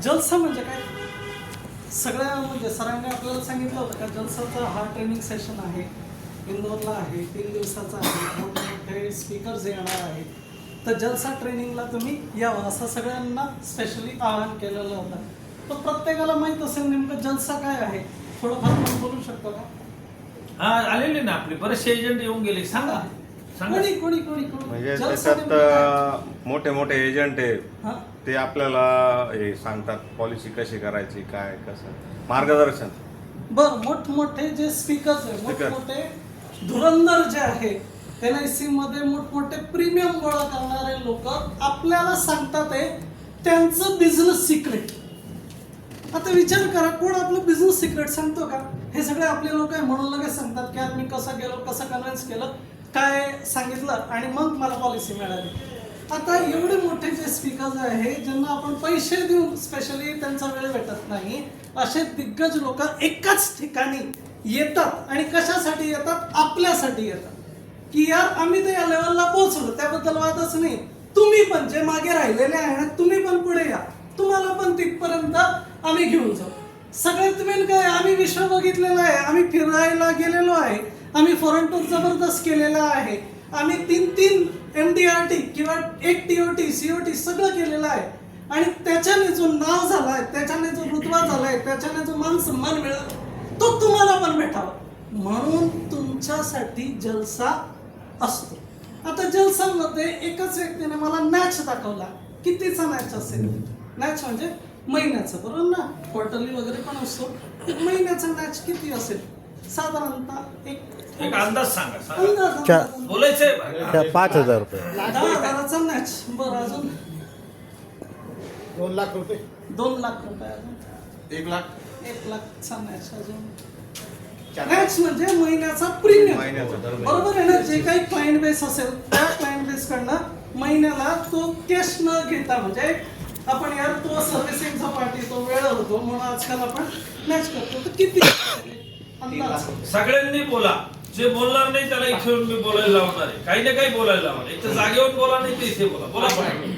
जलसा म्हणजे काय? सगळ्या म्हणजे सरांनी आपल्याला सांगितलं होतं का जलसाचा हा ट्रेनिंग सेशन आहे, इंदोरला आहे, 3 दिवसाचा आहे, मोठे स्पीकर्स येणार आहेत. तर जलसा ट्रेनिंगला तुम्ही यावं असं सगळ्यांना स्पेशली आवाहन केलेलं होतं. तर प्रत्येकाला माहीत असेल नेमकं जलसा काय आहे, थोडंफार आपण बोलू शकतो का? हा आलेले ना आपले बरेचसे एजंट येऊन गेले. सांगा सांगा. कोणी म्हणजे जलसा नेमकं काय? त्याच्यात मोठे मोठे एजंट आहे, हा? ते आपल्याला हे सांगतात पॉलिसी कशी करायची, काय कसं मार्गदर्शन. बर, मोठमोठे जे स्पीकर्स आहे, Speaker. मोठमोठे धुरंधर जे आहे, LIC मध्ये मोठमोठे प्रीमियम गोळा करणारे लोक आपल्याला सांगतात आहे त्यांचं बिझनेस सिक्रेट. आता विचार करा, कोण आपलं बिझनेस सिक्रेट सांगतो का? हे सगळे आपले लोक आहे म्हणून लगेच सांगतात की आज मी कसं गेलो, कसं कन्व्हिन्स केलं, काय सांगितलं आणि मग मला पॉलिसी मिळाली. आता एवढे मोठे जे स्पीकर्स आहे ज्यांना आपण पैसे देऊन स्पेशली त्यांचा वेळ भेटत नाही, असे दिग्गज लोक एकाच ठिकाणी येतात आणि कशासाठी येतात? आपल्यासाठी येतात की यार आम्ही तर या लेवलला पोहोचलो, त्याबद्दल वादच नाही. तुम्ही पण जे मागे राहिलेले आहे ना, तुम्ही पण पुढे या, तुम्हाला पण तिथपर्यंत आम्ही घेऊन जाऊ. सगळ्यात मेन काय, आम्ही विश्व बघितलेलं आहे, आम्ही फिरायला गेलेलो आहे, आम्ही फॉरेन टूर जबरदस्त केलेला आहे, आम्ही 3 MDRT किंवा 1 TOT COT सगळं केलेलं आहे आणि त्याच्याने जो नाव झालाय, त्याच्याने जो रुतबा झालाय, त्याच्याने जो मान सन्मान मिळाला, तो तुम्हाला पण भेटावा म्हणून तुमच्यासाठी जलसा असतो. आता जलसामध्ये एकाच व्यक्तीने मला मॅच दाखवला. कितीचा मॅच असेल? मॅच म्हणजे महिन्याचं, बरोबर ना? क्वार्टरली वगैरे पण असतो. महिन्याचा मॅच किती असेल? साधारणतः एक अंदाज सांगा. अंदाज बोलायचंय 5,000 रुपये. 10,000चा मॅच. बरं, अजून 2 लाख रुपये. 2 लाख रुपये, अजून 1 लाख. 1 लाखचा मॅच, अजून मॅच म्हणजे महिन्याचा प्रीमियम. बरोबर आहे ना? जे काही क्लायंट बेस असेल त्या क्लायंट बेस कडनं महिन्याला तो कॅश न घेता, म्हणजे आपण यार तो सर्व्हिसिंगचा पार्टी तो वेळ होतो म्हणून आजकाल आपण मॅच करतो. तर किती अंदाज? सगळ्यांनी बोला. जे बोलणार नाही त्याला इथे येऊन मी बोलायला लावणार आहे. काही ना काही बोलायला लावणार. एक तर जागेवर बोला, नाही तर इथे बोला. बोला पण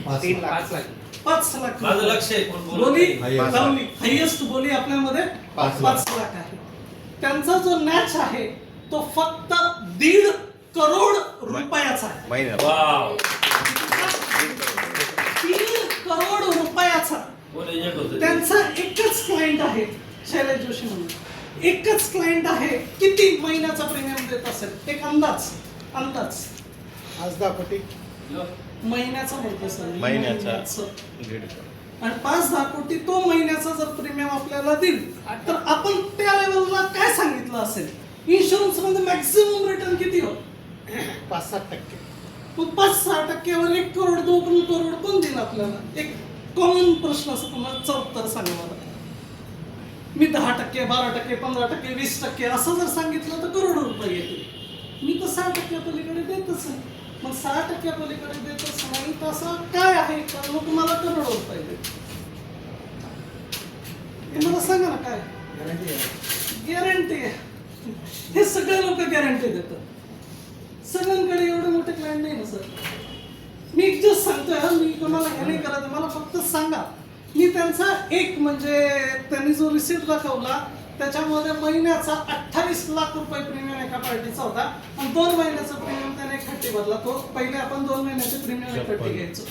5 लाख. माझं लक्ष आहे कोण बोली बोलत. लावली, हायेस्ट बोली आपल्यामध्ये 5 लाख आहे. त्यांचा जो मॅच आहे तो फक्त 1.5 करोड रुपयाचा आहे. महिन्यात. वाव. 3 करोड रुपयाचा. कोण एजंट होते? त्यांचा एकच क्लायंट आहे, शैलेश जोशी म्हणून. एकच क्लायंट आहे. किती महिन्याचा प्रीमियम देत असेल? एक अंदाज. आज 10 कोटी. महिन्याचा म्हणतो सर. महिन्याचा. आणि 5-10 कोटी तो महिन्याचा जर प्रीमियम आपल्याला दिल तर आपण त्या लेवलला काय सांगितलं असेल? इन्शुरन्स मध्ये मॅक्सिमम रिटर्न किती हो? 5-7%. मग 5-6% 1 करोड 2 करोड कोण देईल आपल्याला? एक कॉमन प्रश्न असं तुम्हाला उत्तर सांगा मला. मी 10%, 12%, 15%, 20% असं जर सांगितलं तर करोड रुपये येतील. मी तर 6% पलीकडे देतच नाही. मग 6% पलीकडे देतच नाही तर असं काय आहे तर मग तुम्हाला करोड रुपये देत. मला सांगा ना काय गॅरंटी आहे? हे सगळे लोक गॅरंटी देतात. सगळ्यांकडे एवढे मोठे क्लायंट नाही ना सर. मी जस्ट सांगतोय, मी कोणाला हे नाही करत, मला फक्त सांगा. मी त्यांचा एक म्हणजे त्यांनी जो रिसिप्ट दाखवला त्याच्यामध्ये महिन्याचा 28 लाख रुपये प्रीमियम एका पार्टीचा होता आणि 2 महिन्याचा प्रीमियम त्याने एकखट्टी भरला. तो पहिले आपण 2 महिन्याचे प्रीमियम एकखट्टी घ्यायचो.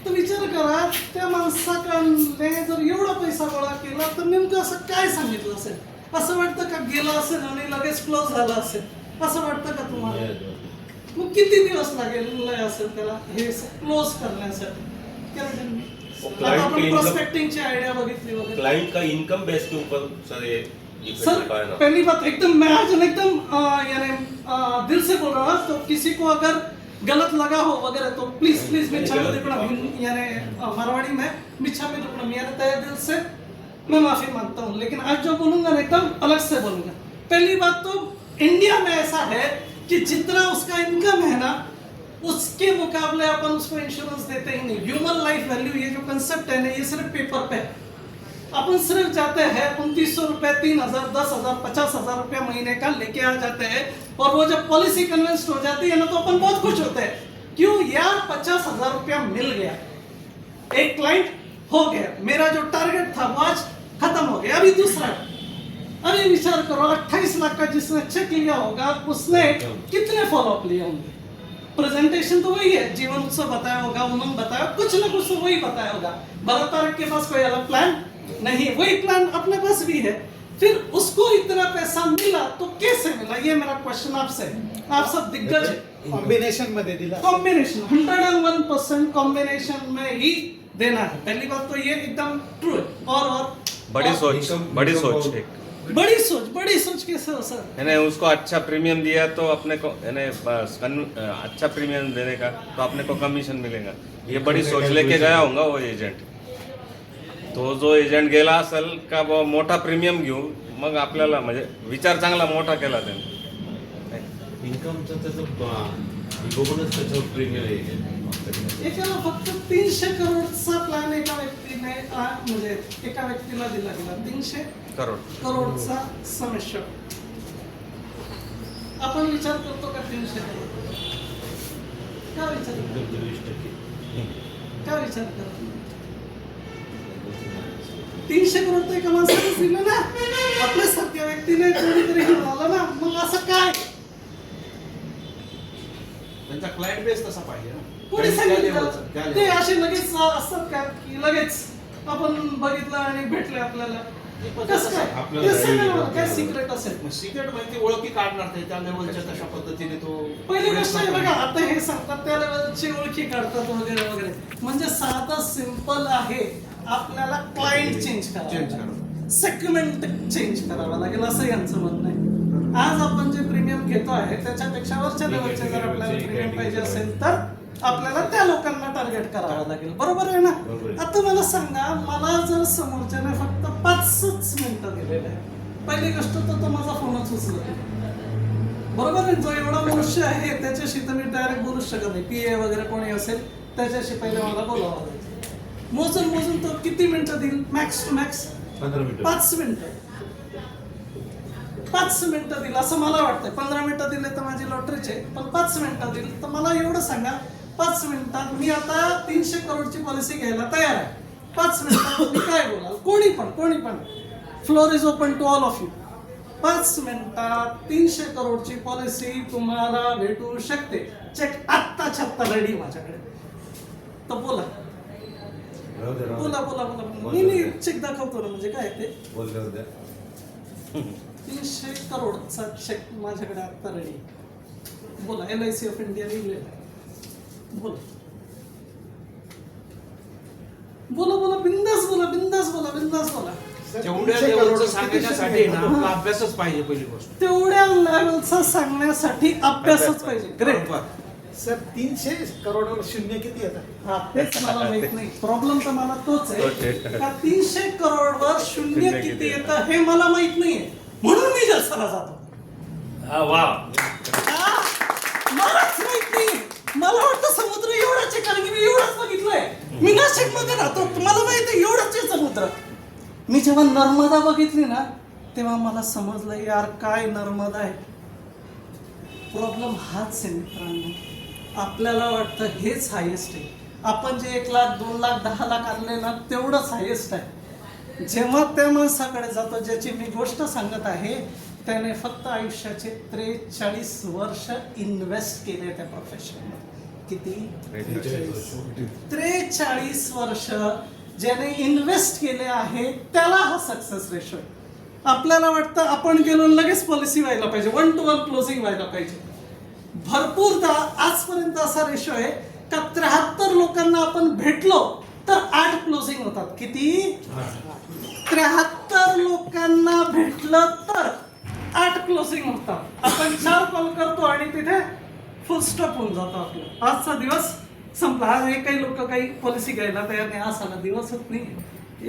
तर विचार करा, त्या माणसाकडे जर एवढा पैसा गोळा केला तर नेमकं असं काय सांगितलं असेल? असं वाटतं का गेलं असेल आणि लगेच क्लोज झालं असेल? असं वाटतं का तुम्हाला? मग किती दिवस लागेल असेल त्याला हे क्लोज करण्यासाठी? आता आपण प्रोस्पेक्टिंगची आयडिया बघितली वगैरे. क्लाइंट का इनकम बेस के ऊपर सर ये सर पहली बात एकदम मैं आज एकदम यानी दिल से बोल रहा हूँ. तो किसी को अगर गलत लगा हो वगैरह तो प्लीज मिच्छामी दुक्कडम यानी मारवाड़ी में मिच्छामी दुक्कडम यानी तहे दिल से मैं माफी मांगता हूँ. लेकिन आज जो बोलूंगा ना एकदम अलग से बोलूंगा. पहली बात तो इंडिया में ऐसा है कि जितना उसका इनकम है ना उसके मुकाबले अपन उसको इंश्योरेंस देते ही नहीं. ह्यूमन लाइफ वैल्यू ये जो कंसेप्ट है ना, ये सिर्फ पेपर पे है. अपन सिर्फ जाते हैं 2900 रुपए, 3,000, 10,000, 50,000 रुपया महीने का लेके आ जाते हैं और वो जब पॉलिसी कन्वेंस हो जाती है ना तो अपन बहुत खुश होते हैं. क्यों यार? 50,000 रुपया मिल गया. एक क्लाइंट हो गया, मेरा जो टारगेट था वो आज खत्म हो गया, अभी दूसरा है। अभी विचार करो 28 लाख का जिसने चेक लिया होगा उसने कितने फॉलोअप लिए होंगे? प्रेजेंटेशन तो वही है, जीवन उत्सव बताया होगा, उमंग बताया, कुछ ना कुछ तो वही बताया होगा। भरत तारक के पास कोई अलग प्लान नहीं, वही प्लान अपने पास भी है। फिर उसको इतना पैसा मिला तो कैसे मिला, ये मेरा क्वेश्चन आपसे है। आप सब दिग्गज है, कॉम्बिनेशन मध्ये दिला कॉम्बिनेशन 101% कॉम्बिनेशन में ही देना है। पहली बात तो ये एकदम ट्रू है। और बड़ी सोच, बड़ी सोच एक बड़ी सोच कैसे हो सर? यानी उसको अच्छा प्रीमियम दिया तो अपने को यानी अच्छा प्रीमियम देने का तो अपने को कमिशन मिलेगा, ये बड़ी सोच लेके गया होगा वो एजंट। तो जो एजंट गेला असेल का बुवा मोठा प्रीमियम घेऊ, मग आपल्याला म्हणजे विचार चांगला मोठा केला त्याने। इन्कमचं त्याचं बघूनच त्याच्यावर प्रीमियम आहे. एकाला फक्त 300 करोडचा प्लॅन एका व्यक्तीने म्हणजे एका व्यक्तीला दिला गेला, 300 करोडचा समेशन। आपण विचार करतो का 300 करोड? का विचार करतो? 20% का विचार करतो? 300 करोड तर एका माणसानेच दिले ना, आपल्यासारख्या व्यक्तीने कोणीतरी हे म्हणाला ना, मग असं काय? त्यांचा क्लायंट बेस तसा पाहिजे ना. कोणी त्या सांगितलं? लेवलचं, त्या ते लेवलचं. असे लगेच असतात का की लगेच आपण बघितलं आणि भेटले आपल्याला? कसं काय? आपल्याला ते सांगा काही मला, काय सिक्रेट असेल? मग सिक्रेट माहिती ओळखी काढणार ते त्या लेवलच्या तशा पद्धतीने तो पहिली गोष्ट आहे बघा, आता हे सांगतात त्या लेवलची ओळखी काढतात वगैरे वगैरे, म्हणजे साधा सिंपल आहे, आपल्याला क्लायंट चेंज चेंज करावा, करावं. सेगमेंट चेंज करावा लागेल, असं यांचं म्हणणं आहे। आज आपण जे प्रीमियम घेतो आहे त्याच्यापेक्षा वरच्या लेवलचे जर आपल्याला प्रीमियम पाहिजे असेल तर आपल्याला त्या लोकांना टार्गेट करावं लागेल, बरोबर आहे ना? बरोबर आहे. आता मला सांगा, मला जर समोरच्याने फक्त 5च मिनिटं दिलेले आहे, पहिली गोष्ट तर तो माझा फोनच उचलत नाही, बरोबर आहे? जो एवढा मनुष्य आहे त्याच्याशी तर मी डायरेक्ट बोलूच शकत नाही, PA वगैरे कोणी असेल त्याच्याशी पहिले मला बोलावं लागेल। मोजून तो किती मिनिटं देईल? मॅक्स टू मॅक्स 15 मिनिटं. 5 मिनिटं, 5 मिनिटं दिलं असं मला वाटतंय। 15 मिनिटं दिले तर माझी लॉटरीचे, पण 5 मिनिटं दिली तर मला एवढं सांगा, 5 मिनिटात मी आता 300 करोडची पॉलिसी घ्यायला तयार आहे, 5 मिनिटात तुम्ही काय बोलाल? कोणी पण floor is open to all of you. 5 मिनिटात 300 करोडची पॉलिसी तुम्हाला भेटू शकते, चेक आत्ताच्या आत्ता रेडी माझ्याकडे, तर बोला राहू दे, राहू दे. बोला मी चेक दाखवतो ना, म्हणजे काय ते बोल राहू द्या. 300 करोडचा चेक माझ्याकडे आता रेडी, बोला। LIC ऑफ इंडिया लिहिलेला आहे, बोला बिंदास बोला। तेवढ्या लेवलचं सांगण्यासाठी ना आपला अभ्यासच पाहिजे पहिली गोष्ट. तेवढ्या लेवलचा सांगण्यासाठी अभ्यासच पाहिजे, ग्रेट। बरोबर. सर 300 करोडवर शून्य किती येतात? हा, तेच मला माहित नाही, प्रॉब्लेम तर मला तोच आहे तोच आहे. का 300 करोडवर शून्य किती येतं हे मला माहित नाहीये, म्हणून मी जलसाला जातो। हा वा, मलाच माहित नाही, मला वाटतं समुद्र एवढाच आहे, कारण की मी एवढाच बघितलंय, मी नाशिक मध्ये राहतो, मला माहित आहे एवढाच आहे समुद्र। मी जेव्हा नर्मदा बघितली ना तेव्हा मला समजलं, यार काय नर्मदा आहे। प्रॉब्लेम हाच आहे मित्रांनो, आपल्याला वाटतं हेच हायेस्ट आहे, आपण जे 1 लाख 2 लाख 10 लाख आणले ना तेवढंच हायेस्ट आहे। जेव्हा त्या माणसाकडे जातो ज्याची मी गोष्ट सांगत आहे, त्याने फक्त आयुष्याचे 43 वर्ष इन्व्हेस्ट केले त्या प्रोफेशनमध्ये। किती? 43 वर्ष ज्याने इन्व्हेस्ट केले आहे त्याला हा सक्सेस रेशो आहे। आपल्याला वाटतं आपण गेलो लगेच पॉलिसी व्हायला पाहिजे, 1 to 1 क्लोजिंग व्हायला पाहिजे। भरपूरदा आजपर्यंत असा रेशो आहे का 73 लोकांना आपण भेटलो तर 8 क्लोजिंग होतात। किती? 73 लोकांना भेटलं तर 8 क्लोजिंग होतात। आपण 4 कॉल करतो आणि तिथे फुल स्टॉप होऊन जातो आपला, आजचा दिवस संपला। आज हे काही लोक काही पॉलिसी घ्यायला तयार नाही, आज साला दिवसच नाही,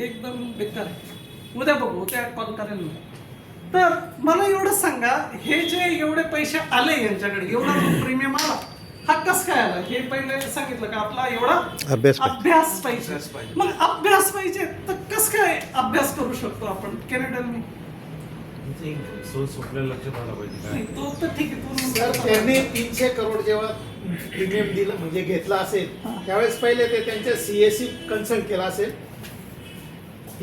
एकदम बेकार आहे, उद्या बघू, उद्या कॉल करेल मी। तर मला एवढं सांगा, हे जे एवढे पैसे आले यांच्याकडे, एवढा प्रीमियम आला, हा कस काय आला? हे पहिले सांगितलं का आपला एवढा अभ्यास पाहिजे। मग अभ्यास पाहिजे तर कस काय अभ्यास करू शकतो आपण? कॅनडा मी सोर्स आपल्याला लक्षात आला पाहिजे काय. तो तर ठीक आहे, सर तो त्यांनी 300 करोड जेव्हा प्रीमियम दिलं म्हणजे घेतला असेल, त्यावेळेस पहिले ते त्यांच्या CSE कन्सल्ट केला असेल,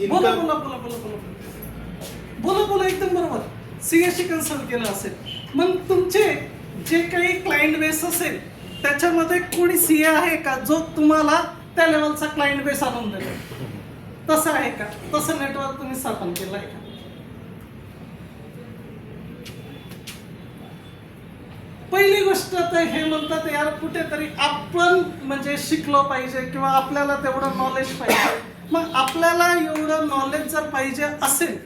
बोला बोला बोला बोला बोला बोला बोला एकदम बरोबर. सीएशी कन्सल्ट केलं असेल, मग तुमचे जे काही क्लायंट बेस असेल त्याच्यामध्ये कोणी सीए आहे का जो तुम्हाला त्या लेवलचा क्लायंट बेस आणून देतो? तसं आहे का? तसं नेटवर्क तुम्ही स्थापन केलं आहे का? पहिली गोष्ट तर हे म्हणतात यार कुठेतरी आपण म्हणजे शिकलो पाहिजे किंवा आपल्याला तेवढं नॉलेज पाहिजे. मग आपल्याला एवढं नॉलेज जर पाहिजे असेल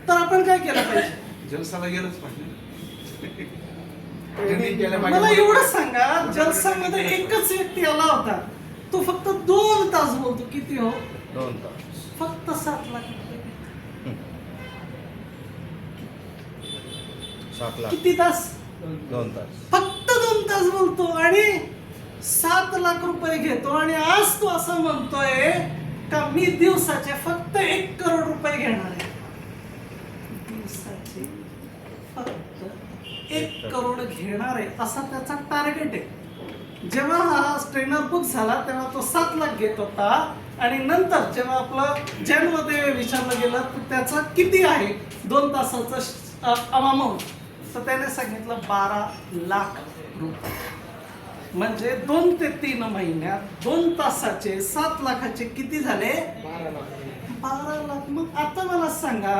तर आपण काय केलं पाहिजे? जलसाला गेलंच पाहिजे. ट्रेनिंग केलं मला पाहिजे. एवढं सांगा, जलसामध्ये एकच व्यक्ती आला होता, तो फक्त 2 तास बोलतो. किती हो? 2 तास. फक्त 7 लाख रुपये. 7 लाख. किती तास? 2 तास. फक्त 2 तास बोलतो आणि 7 लाख रुपये घेतो. आणि आज तो असं म्हणतोय का मी दिवसाचे फक्त 1 करोड रुपये घेणार आहे. दिवसाचे फक्त 1 करोड घेणार आहे असा त्याचा टार्गेट आहे. जेव्हा हा ट्रेनर बुक झाला तेव्हा तो 7 लाख घेत होता आणि नंतर जेव्हा आपलं जेलमध्ये विचारलं गेलं तर त्याचा किती आहे 2 तासाचं अमाऊंट, तर त्याने सांगितलं 12 लाख रुपये. म्हणजे 2 ते 3 महिन्यात 2 तासाचे 7 लाखाचे किती झाले? 12 लाख. मग आता मला सांगा,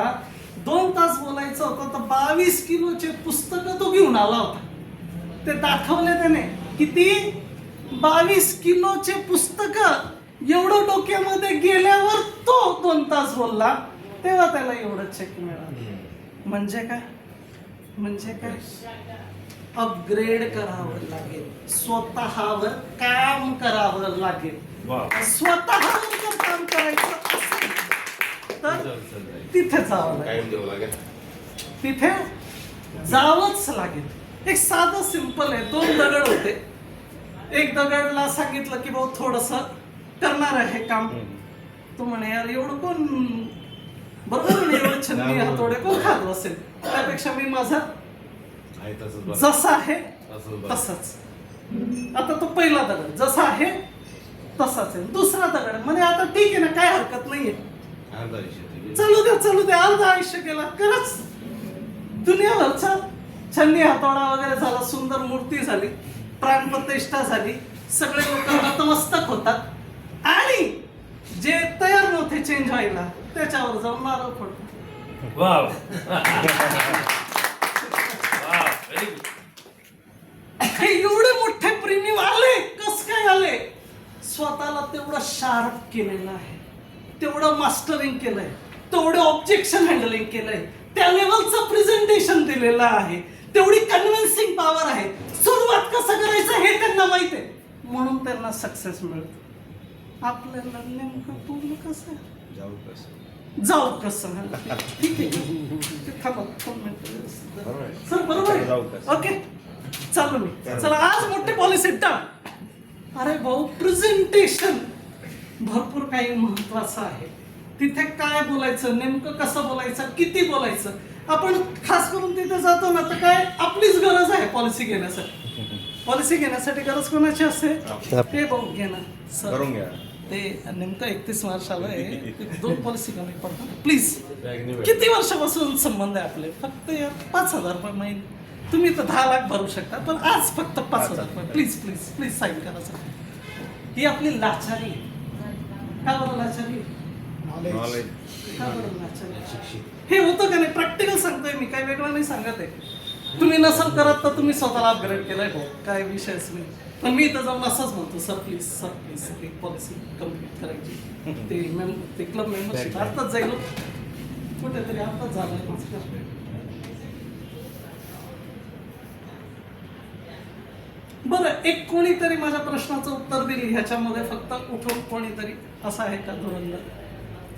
2 तास बोलायचं होतं तर 22 किलोचे पुस्तकं तो घेऊन आला होता. ते दाखवले त्याने. किती? 22 किलोचे पुस्तकं. एवढं डोक्यामध्ये गेल्यावर तो 2 तास बोलला, तेव्हा त्याला एवढं चेक मिळालं. म्हणजे काय? म्हणजे काय? अपग्रेड करावं लागेल, स्वतःवर काम करावं लागेल. वा. स्वतःवर जर काम करायचं असेल तर तिथे जावं लागेल. तिथे जावंच लागेल. एक साधं सिंपल आहे. 2 दगड होते. एक दगडला सांगितलं की भाऊ थोडस करणार आहे काम. तो म्हणे यार एवढं कोण, बरोबर नाही, एवढं छन्नी हातोडे कोण खात बसेल, त्यापेक्षा मी माझा जसा आहे तसाच. आता तो पहिला दगड जसा आहे तसाच आहे. दुसरा दगड म्हणजे आता ठीक आहे ना, काय हरकत नाहीये, चालू द्या चालू द्या. अर्ध आयुष्य गेला खरंच, दुनियाभरचा छन्नी हातोडा वगैरे झाला, सुंदर मूर्ती झाली, प्राणप्रतिष्ठा झाली, सगळे लोक नतमस्तक होतात आणि जे तयार नव्हते चेंज व्हायला त्याच्यावर जाऊन नारळ फोडतात. वाव. Wow, very good. हे एवढे मोठे प्रीमियम आले, कस काय आले? स्वतःला तेवढं शार्प केलेलं आहे, तेवढं मास्टरिंग केलंय, तेवढं ऑब्जेक्शन हँडलिंग केलंय, त्या लेवलचं प्रेझेंटेशन दिलेलं आहे, तेवढी कन्व्हिन्सिंग पॉवर आहे. सुरुवात कसं करायचं हे त्यांना माहित आहे, म्हणून त्यांना सक्सेस मिळतो. आपल्याला नेमकं पूर्ण कसं जाऊ कसं? ठीक आहे, थांबा 2 मिनिटं. सर बरोबर आहे. ओके चालू मी. चला आज मोठे पॉलिसी डन. अरे भाऊ प्रेझेंटेशन भरपूर काही महत्वाचं आहे. तिथे काय बोलायचं, नेमकं कसं बोलायचं, किती बोलायचं. आपण खास करून तिथे जातो ना तर काय आपलीच गरज आहे पॉलिसी घेण्यासाठी. पॉलिसी घेण्यासाठी गरज कोणाची असते? ते भाऊ घे ना सर, करून घ्या. ते नेमकं 31 मार्च आलं आहे, 2 पॉलिसी कमी पडतात प्लीज. किती वर्षापासून संबंध आहे आपले? फक्त यार 5,000 रुपये महिने. तुम्ही तर 10 लाख भरू शकता, पण आज फक्त 5,000 रुपये प्लीज प्लीज प्लीज साईन करा सर. ही आपली लाचारी आहे. का बरं लाचारी? नॉलेज. का बरं लाचारी? हे होतं का नाही? प्रॅक्टिकल सांगतोय मी, काही वेगळं नाही सांगत आहे. तुम्ही नसल करत तर तुम्ही स्वतःला अपग्रेड केलंय भाऊ, काय विषयच नाही. पण मी इथं जाऊन असंच म्हणतो, सर प्लीज एक पॉलिसी कम्प्लीट करायची. ते क्लब मेंबरशिप आताच जाईल कुठेतरी, आताच झालंय. बरं, एक कोणीतरी माझ्या प्रश्नाचं उत्तर दिली ह्याच्यामध्ये, फक्त उठून कोणीतरी असं आहे का धुरंधर?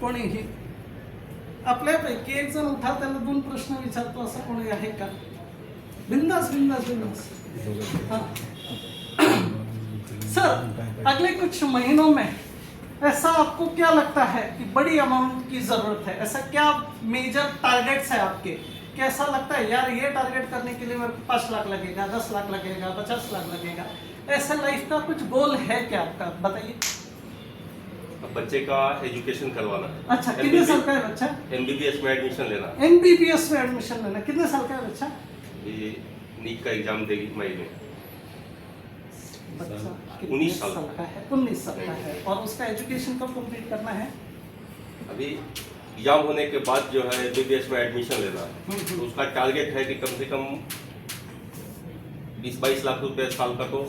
कोणीही आपल्यापैकी एक जण उठा, त्याला 2 प्रश्न विचारतो, असं कोणी आहे का? बिंदास बिंदास बिंदास. सर अगले कुछ महीनों में ऐसा आपको क्या लगता है कि बड़ी अमाउंट की जरूरत है? ऐसा क्या मेजर टारगेट्स है आपके? कैसा लगता है यार ये टारगेट करने के लिए मेरे को 5 लाख लगेगा, 10 लाख लगेगा, 50 लाख लगेगा? ऐसा लाइफ का कुछ गोल है क्या आपका? बताइए. बच्चे का एजुकेशन करवाना है। अच्छा, कितने साल का है बच्चा? MBBS में एडमिशन लेना है। MBBS में एडमिशन लेना, कितने साल का है बच्चा? ये नीट का एग्जाम देगी मई में। बच्चा 19 साल का है, 19 साल का है। और उसका एजुकेशन कब कंप्लीट करना है? अभी एग्जाम होने के बाद जो है MBBS में एडमिशन लेना है। तो उसका टारगेट है कि कम से कम 20-22 लाख रुपए साल का, तो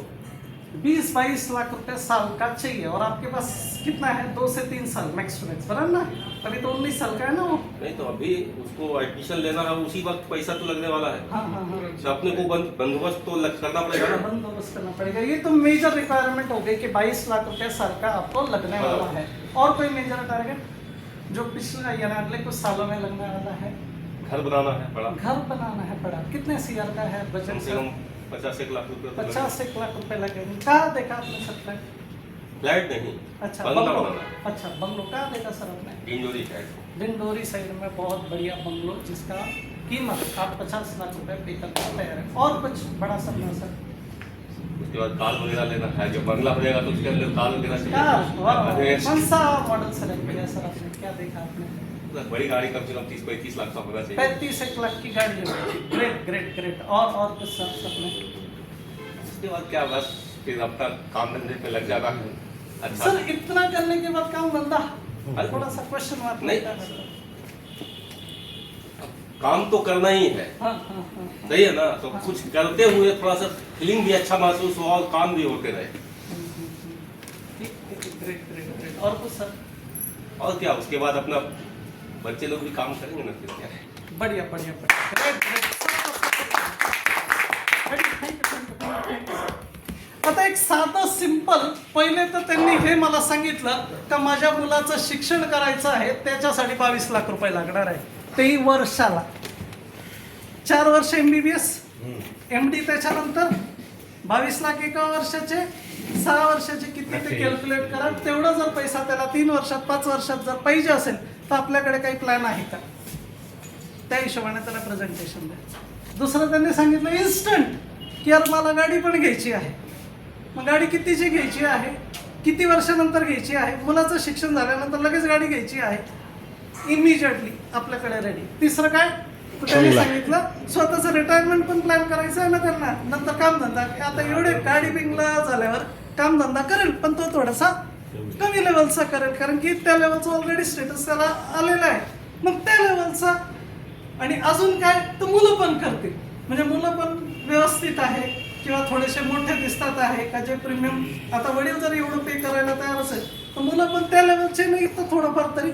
20-22 लाख रुपए साल का चाहिए। और आपके पास कितना है? 2 से 3 साल मैक्स टू मैक्स, बराबर ना? अभी तो 19 साल का है ना वो। नहीं तो अभी उसको एडमिशन लेना है, उसी वक्त पैसा तो लगने वाला है। हाँ हाँ हाँ, तो अपने को बंदोबस्त तो करना पड़ेगा ना। बंदोबस्त करना पड़ेगा। ये तो मेजर रिक्वायरमेंट हो गई कि 22 लाख रुपए साल का आपको लगने हाँ। वाला है। और कोई मेजर टारगेट जो पिछले यानी अगले कुछ सालों में लगने वाला है? घर बनाना है बड़ा, घर बनाना है बड़ा। कितने CR का है कम बजट? से कम 50-1 लाख रुपए तो लगेगा। 50-1 लाख रुपए लगेंगे। कहाँ देखा आपने सर फ्लैट? फ्लैट नहीं, अच्छा, बंगला बंगलो। बनाना है। अच्छा, बंगलो कहाँ देखा सर आपने? डिंडोरी साइड। डिंडोरी साइड में बहुत बढ़िया बंगलो, जिसका कीमत आप 50 लाख रुपए पे करना तैयार है। और कुछ बड़ा सपना सर? उसके बाद कार वगैरह लेना है। जब बंगला बनेगा तो उसके अंदर कार वगैरह कार, वाह, चाहिए। कौन सा मॉडल सेलेक्ट किया सर आपने? क्या देखा आपने? बड़ी गाड़ी कम से कम 30-35 लाख का होना चाहिए। 35-1 लाख की गाड़ी है। Great great great. और कुछ सर सपने? उसके बाद क्या, बस फिर अपना काम धंधे पे लग जाना है। अच्छा सर इतना करने के बाद काम धंधा? अरे, थोड़ा सा क्वेश्चन मार्क नहीं। लगता है सर। काम तो करना ही है, हाँ हाँ हाँ। सही है ना? तो कुछ करते हुए थोड़ा सा फीलिंग भी अच्छा महसूस हो और काम भी होते रहे। ठीक ठीक, ग्रेट ग्रेट ग्रेट। और कुछ सर? और क्या, उसके बाद अपना बच्चे लोग भी काम करेंगे ना, फिर क्या है। बढ़िया बढ़िया बढ़िया, ग्रेट ग्रेट। आता एक साधं सिंपल, पहिले तर त्यांनी हे मला सांगितलं का माझ्या मुलाचं शिक्षण करायचं आहे, त्याच्यासाठी 22 लाख रुपये लागणार आहे, तेही वर्षाला. 4 वर्ष MBBS, MD त्याच्यानंतर 22 लाख एका वर्षाचे, 6 वर्षाचे किती ते कॅल्क्युलेट करा. तेवढा जर पैसा त्याला 3 वर्षात 5 वर्षात जर पाहिजे असेल तर आपल्याकडे काही प्लॅन आहे का? त्या हिशोबाने त्याला प्रेझेंटेशन द्या. दुसरं त्यांनी सांगितलं इन्स्टंट की यार मला गाडी पण घ्यायची आहे. मग गाडी कितीची घ्यायची आहे, किती वर्षानंतर घ्यायची आहे, मुलाचं शिक्षण झाल्यानंतर लगेच गाडी घ्यायची आहे, इमिजिएटली आपल्याकडे रेडी. तिसरं काय त्यांनी सांगितलं, स्वतःचं रिटायरमेंट पण प्लॅन करायचं आहे ना त्यांना. नंतर कामधंदा, आता एवढे गाडी बिंगला झाल्यावर कामधंदा करेल, पण तो थोडासा कमी लेवलचा करेल, कारण की त्या लेवलचा ऑलरेडी स्टेटस त्याला आलेला आहे. मग त्या लेवलचा, आणि अजून काय तर मुलं पण करतील, म्हणजे मुलं पण व्यवस्थित आहे किंवा थोडेसे मोठे दिसतात आहे का, जे प्रीमियम. आता वडील जर एवढं पे करायला तयार असेल तर मुलं पण त्या लेवलचे नाही, तर थोडंफार तरी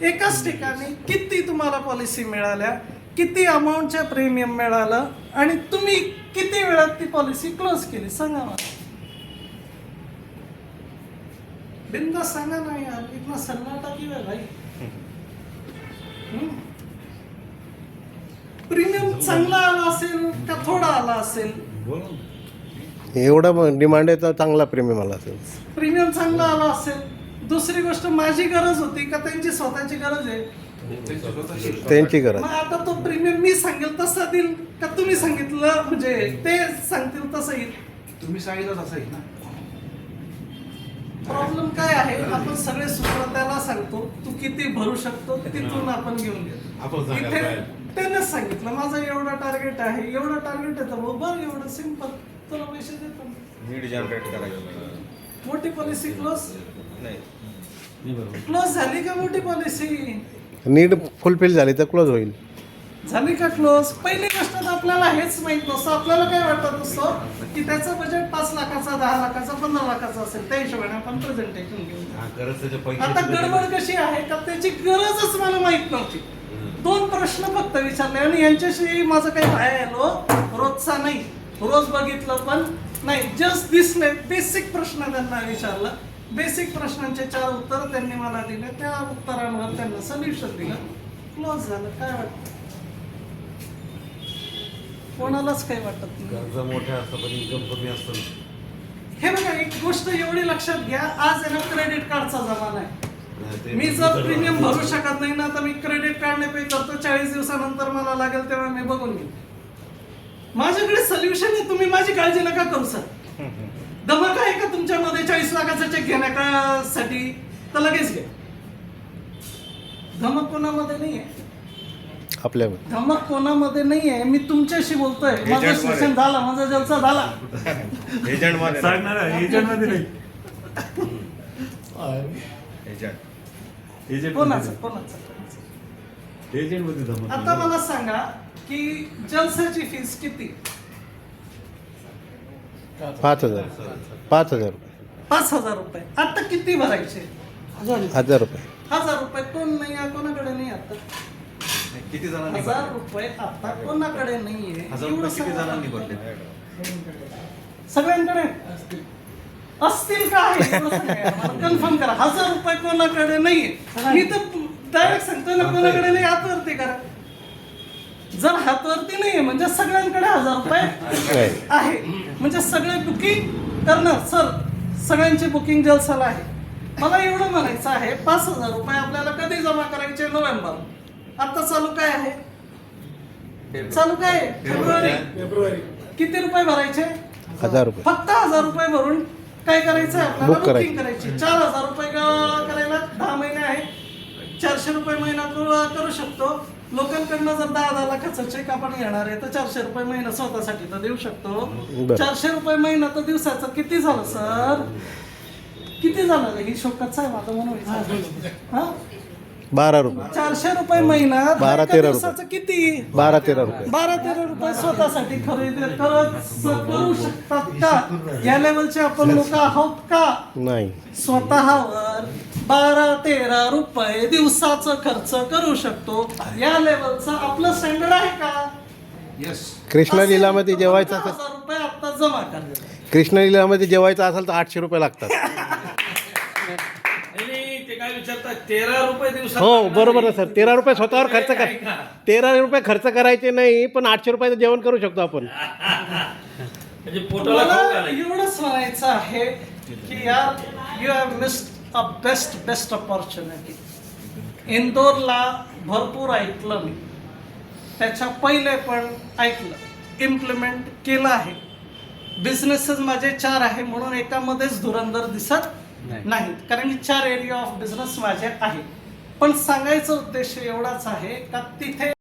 एकाच ठिकाणी किती तुम्हाला पॉलिसी मिळाल्या, किती अमाऊंटच्या प्रीमियम मिळालं, आणि तुम्ही किती वेळात ती पॉलिसी क्लोज केली, सांगा मला. बिंदास सांगा ना यार, इतना सन्नाटा क्यों है भाई? प्रीमियम चांगला आला असेल का थोडा आला असेल? एवढा डिमांड आहे तर चांगला प्रीमियम आला असेल. प्रीमियम चांगला आला असेल. दुसरी गोष्ट, माझी गरज होती का त्यांची स्वतःची गरज आहे? त्यांची गरज. मग आता तो प्रीमियम मी सांगेल तसा देईल का तुम्ही सांगितलं म्हणजे ते सांगतील तसं येईल? तुम्ही सांगितलं तसं आहे ना. प्रॉब्लेम काय आहे, आपण सगळे सूत्र त्याला सांगतो, तू किती भरू शकतो तिथून आपण घेऊन आपण घेतो. सांगायला इथे पाहिजे. त्यानेच सांगितलं माझं एवढं टार्गेट आहे, एवढं टार्गेट येतं भाऊ, बरं एवढं सिंपल, तुला पैसे देतो. नीड जनरेट करायचं. मोठी पॉलिसी क्लोज नाही, क्लोज झाली का? मोठी पॉलिसी नीड फुलफिल झाली तर क्लोज होईल. झाली का क्लोज? पहिली गोष्ट तर आपल्याला हेच माहित नसतं. आपल्याला काय वाटत असतं की त्याचं बजेट 5 लाखाचा, 10 लाखाचा, 15 लाखाचा असेल, त्या हिशोबाने आपण प्रेझेंटेशन घेऊन हा, गरज त्याच्या पैसे आता गडबड कशी आहे का त्याची गरजच मला माहित नव्हती. 2 प्रश्न फक्त विचारले, आणि यांच्याशी माझं काही व्हायलो रोजचा नाही, रोज बघितलं पण नाही, जस्ट दिसले. बेसिक प्रश्न त्यांना विचारलं, बेसिक प्रश्नांचे 4 उत्तर त्यांनी मला दिले, त्या उत्तरांवर त्यांना सोल्युशन दिलं, क्लोज झालं. काय वाटतं? कोणालाच काही वाटत नाही. गरजा मोठ्या असतात पण इन्कम कमी असतं. हे बघा, एक गोष्ट एवढी लक्षात घ्या, आज आहे ना क्रेडिट कार्डचा जमाना आहे. ते मी जर प्रीमियम भरू शकत नाही ना, तर मी क्रेडिट कार्डने पे करतो. 40 दिवसानंतर मला लागेल तेव्हा मी बघून घेईन. माझ्याकडे सोल्युशन आहे, तुम्ही माझी काळजी नका करू सर. दमक आहे का तुमच्यामध्ये 40 लाखाचा चेक घेण्यासाठी? तर लगेच घ्या. धमक कोणामध्ये नाहीये, आपल्यामध्ये धमक कोणामध्ये नाहीये. मी तुमच्याशी बोलतोय, माझं Agent मध्ये. सेशन झालं, माझा जलसा झाला. एजंट मध्ये सांगणार एजंट मध्ये नाही एजंट एजंट कोणाचं कोणाचं एजंट मध्ये धमक आता मला सांगा की जलसाची फीस किती? 5,000 5,000 5,000 रुपये. आता किती भरायचे? 1,000 रुपये 1,000 रुपये. कोण नाही आहे, कोणाकडे नाही आता? किती जणांनी 1,000 रुपये आता कोणाकडे नाहीये? 1000 एवढं रुपये किती सांगा. जणांनी भरले? सगळ्यांकडे असतील का कन्फर्म करा. 1,000 रुपये कोणाकडे नाहीये. मी तर डायरेक्ट सांगतोय ना, कोणाकडे नाही हातवरती करा. जर हातवरती नाहीये म्हणजे सगळ्यांकडे 1,000 रुपये नाही. आहे. म्हणजे सगळे बुकिंग करणार. सर, सगळ्यांची बुकिंग जलसाला आहे. मला एवढं म्हणायचं आहे, 5,000 रुपये आपल्याला कधी जमा करायचे? नोव्हेंबर. आता चालू काय आहे? चालू काय आहे? फेब्रुवारी. किती रुपये भरायचे? 1,000 रुपये फक्त 1,000 रुपये भरून काय करायचं आहे आपल्याला? Book करायची. बुकिंग करायची. 4,000 रुपये करायला 10 महिने आहे. 400 रुपये महिना करू शकतो. लोकांकडनं जर 10 लाखाचा चेक आपण घेणार आहे तर 400 रुपये महिना स्वतःसाठी तर देऊ शकतो. बरं. 400 रुपये महिना तर दिवसाचं किती झालं सर? किती झालं? ही शोकत आहे माझं म्हणून. हा, 12 रुपये 400 रुपये महिना 12-13 एका दिवसाचं किती? 12-13 रुपये 12-13 रुपये स्वतःसाठी खरेदी करू शकतात का? या लेवलचे आपण लोक आहोत का? नाही. स्वतःवर 12-13 रुपये दिवसाचा खर्च करू शकतो. या लेवलचं आपलं स्टँडर्ड आहे का? कृष्ण लीलामध्ये जेवायचं असेल तर असेल 1,000 रुपये आता जमा करा. कृष्ण लीलामध्ये जेवायचं असेल तर 800 रुपये लागतात. नाही, ते काय विचारतात 13 रुपये दिवसात हो लागणार बरोबर आहे नाही. सर. 13 रुपये स्वतःवर खर्च कर काय का? 13 रुपये खर्च करायचे नाही, पण 800 रुपयाचं जेवण करू शकतो आपण. म्हणजे पोटाला खाऊ मला घालायचं. एवढंच म्हणायचं आहे की यार, you have missed a best opportunity. इंदोरला भरपूर ऐकलं मी, त्याच्या पहिले पण ऐकलं, इम्प्लिमेंट केलं आहे. बिझनेसेस माझे 4 आहे म्हणून एकामध्येच धुरंधर दिसत नाही, कारण की 4 एरिया ऑफ बिझनेस माझे आहे. पण सांगायचा उद्देश एवढाच आहे का तिथे